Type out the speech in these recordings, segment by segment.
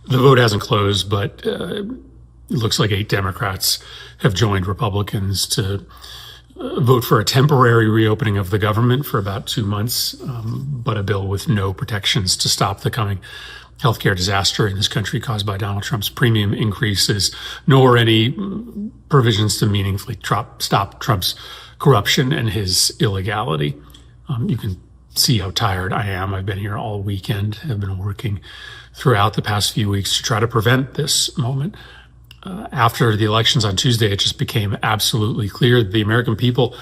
The vote hasn't closed, but it looks like 8 Democrats have joined Republicans to vote for a temporary reopening of the government for about 2 months, but a bill with no protections to stop the coming healthcare disaster in this country caused by Donald Trump's premium increases, nor any provisions to meaningfully stop Trump's corruption and his illegality. You can see how tired I am. I've been here all weekend. I've been working throughout the past few weeks to try to prevent this moment. After the elections on Tuesday, it just became absolutely clear that the American people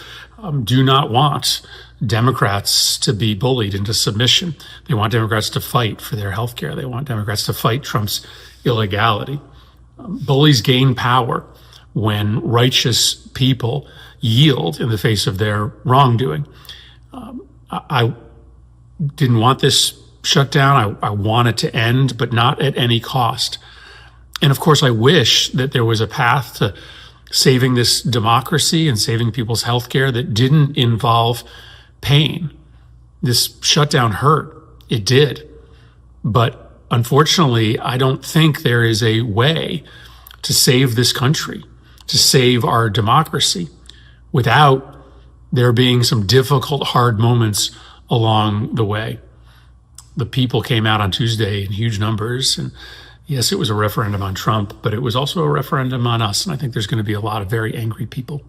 do not want Democrats to be bullied into submission. They want Democrats to fight for their health care. They want Democrats to fight Trump's illegality. Bullies gain power when righteous people yield in the face of their wrongdoing. I didn't want this shutdown. I want it to end, but not at any cost. And of course, I wish that there was a path to saving this democracy and saving people's health care that didn't involve pain. This shutdown hurt. It did. But unfortunately, I don't think there is a way to save this country, to save our democracy, without there being some difficult, hard moments along the way. The people came out on Tuesday in huge numbers, and yes, it was a referendum on Trump, but it was also a referendum on us. And I think there's going to be a lot of very angry people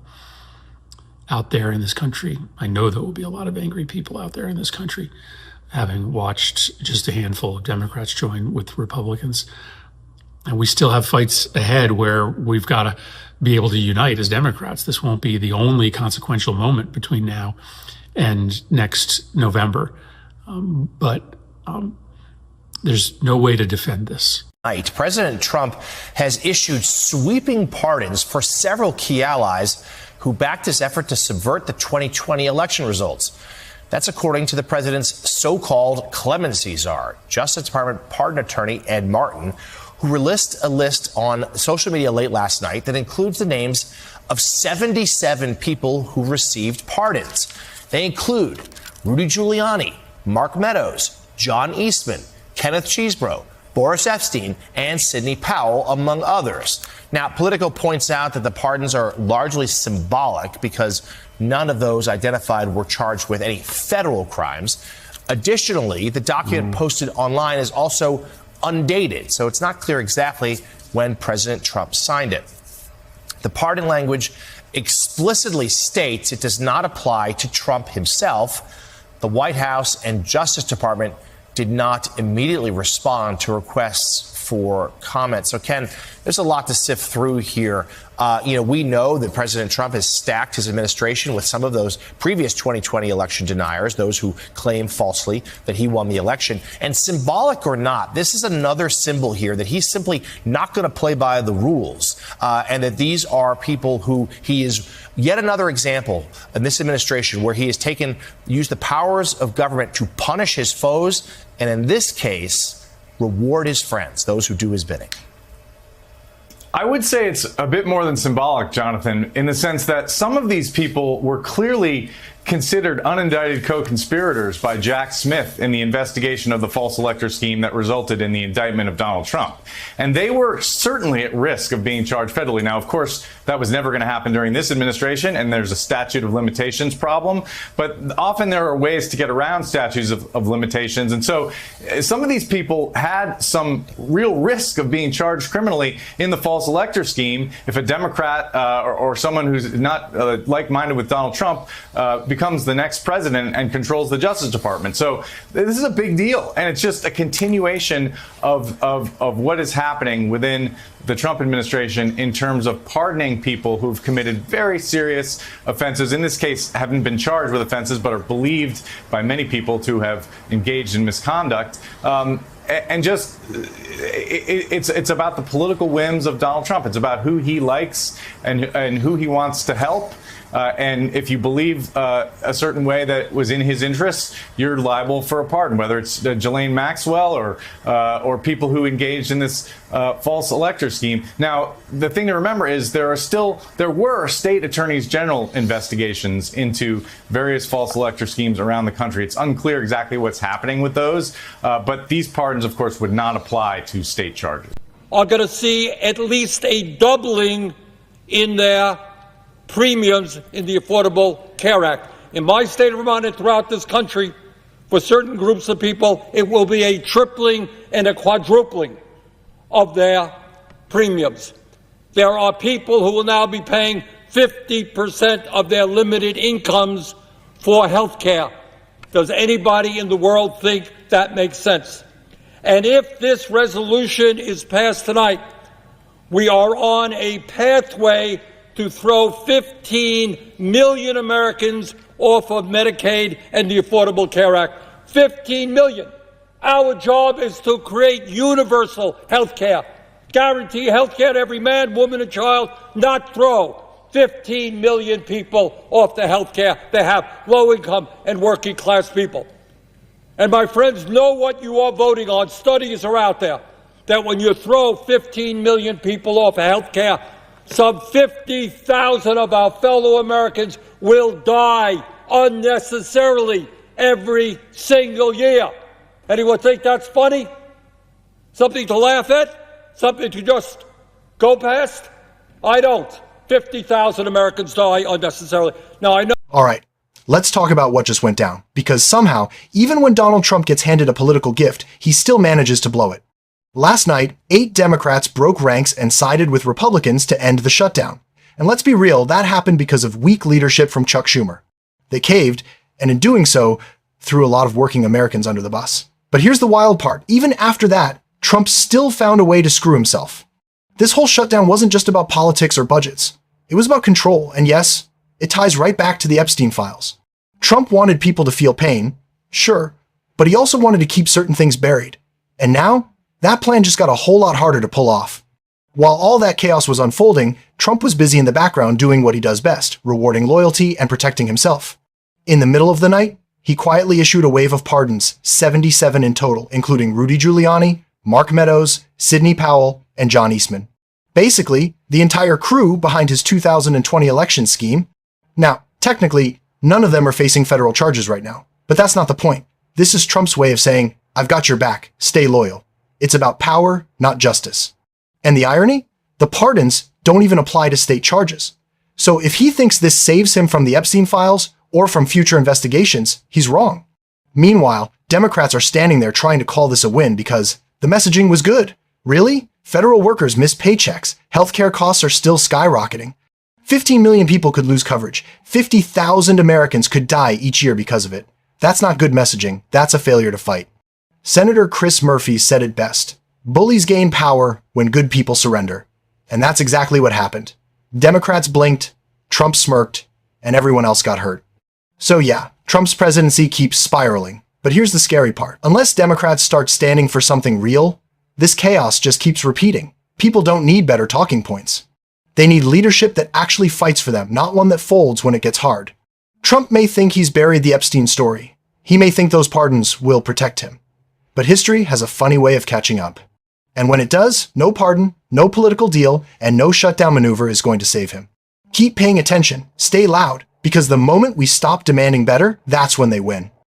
out there in this country. I know there will be a lot of angry people out there in this country, having watched just a handful of Democrats join with Republicans. And we still have fights ahead where we've got to be able to unite as Democrats. This won't be the only consequential moment between now and next November. But there's no way to defend this. President Trump has issued sweeping pardons for several key allies who backed his effort to subvert the 2020 election results. That's according to the president's so-called clemency czar, Justice Department pardon attorney Ed Martin, who released a list on social media late last night that includes the names of 77 people who received pardons. They include Rudy Giuliani, Mark Meadows, John Eastman, Kenneth Chesebro, Boris Epstein, and Sidney Powell, among others. Now, Politico points out that the pardons are largely symbolic because none of those identified were charged with any federal crimes. Additionally, the document posted online is also undated, so it's not clear exactly when President Trump signed it. The pardon language explicitly states it does not apply to Trump himself. The White House and Justice Department did not immediately respond to requests for comment. So, Ken, there's a lot to sift through here. We know that President Trump has stacked his administration with some of those previous 2020 election deniers, those who claim falsely that he won the election. And symbolic or not, this is another symbol here that he's simply not going to play by the rules, and that these are people who he is yet another example in this administration where he has used the powers of government to punish his foes, and in this case, reward his friends, those who do his bidding. I would say it's a bit more than symbolic, Jonathan, in the sense that some of these people were clearly considered unindicted co-conspirators by Jack Smith in the investigation of the false elector scheme that resulted in the indictment of Donald Trump. And they were certainly at risk of being charged federally. Now, of course, that was never going to happen during this administration, and there's a statute of limitations problem. But often there are ways to get around statutes of limitations. And so some of these people had some real risk of being charged criminally in the false elector scheme if a Democrat or someone who's not like-minded with Donald Trump becomes the next president and controls the Justice Department. So this is a big deal, and it's just a continuation of what is happening within the Trump administration in terms of pardoning people who've committed very serious offenses. In this case, haven't been charged with offenses, but are believed by many people to have engaged in misconduct. And just it's about the political whims of Donald Trump. It's about who he likes and who he wants to help. And if you believe a certain way that was in his interests, you're liable for a pardon, whether it's Ghislaine Maxwell or people who engaged in this false elector scheme. Now, the thing to remember is there were state attorneys general investigations into various false elector schemes around the country. It's unclear exactly what's happening with those, but these pardons, of course, would not apply to state charges. Are going to see at least a doubling in their premiums in the Affordable Care Act. In my state of Vermont and throughout this country, for certain groups of people, it will be a tripling and a quadrupling of their premiums. There are people who will now be paying 50% of their limited incomes for health care. Does anybody in the world think that makes sense? And if this resolution is passed tonight, we are on a pathway to throw 15 million Americans off of Medicaid and the Affordable Care Act. 15 million. Our job is to create universal health care, guarantee health care to every man, woman, and child, not throw 15 million people off the health care they have, low-income and working-class people. And my friends, know what you are voting on. Studies are out there that when you throw 15 million people off of health care, some 50,000 of our fellow Americans will die unnecessarily every single year. Anyone think that's funny? Something to laugh at? Something to just go past? I don't. 50,000 Americans die unnecessarily. Now, I know. All right, let's talk about what just went down, because somehow, even when Donald Trump gets handed a political gift, he still manages to blow it. Last night, 8 Democrats broke ranks and sided with Republicans to end the shutdown. And let's be real, that happened because of weak leadership from Chuck Schumer. They caved, and in doing so, threw a lot of working Americans under the bus. But here's the wild part. Even after that, Trump still found a way to screw himself. This whole shutdown wasn't just about politics or budgets. It was about control, and yes, it ties right back to the Epstein files. Trump wanted people to feel pain, sure, but he also wanted to keep certain things buried. And now, that plan just got a whole lot harder to pull off. While all that chaos was unfolding, Trump was busy in the background doing what he does best, rewarding loyalty and protecting himself. In the middle of the night, he quietly issued a wave of pardons, 77 in total, including Rudy Giuliani, Mark Meadows, Sidney Powell, and John Eastman. Basically, the entire crew behind his 2020 election scheme. Now, technically, none of them are facing federal charges right now, but that's not the point. This is Trump's way of saying, I've got your back, stay loyal. It's about power, not justice. And the irony? The pardons don't even apply to state charges. So if he thinks this saves him from the Epstein files or from future investigations, he's wrong. Meanwhile, Democrats are standing there trying to call this a win because the messaging was good. Really? Federal workers miss paychecks. Healthcare costs are still skyrocketing. 15 million people could lose coverage. 50,000 Americans could die each year because of it. That's not good messaging. That's a failure to fight. Senator Chris Murphy said it best. Bullies gain power when good people surrender. And that's exactly what happened. Democrats blinked, Trump smirked, and everyone else got hurt. So yeah, Trump's presidency keeps spiraling. But here's the scary part. Unless Democrats start standing for something real, this chaos just keeps repeating. People don't need better talking points. They need leadership that actually fights for them, not one that folds when it gets hard. Trump may think he's buried the Epstein story. He may think those pardons will protect him. But history has a funny way of catching up. And when it does, no pardon, no political deal, and no shutdown maneuver is going to save him. Keep paying attention, stay loud, because the moment we stop demanding better, that's when they win.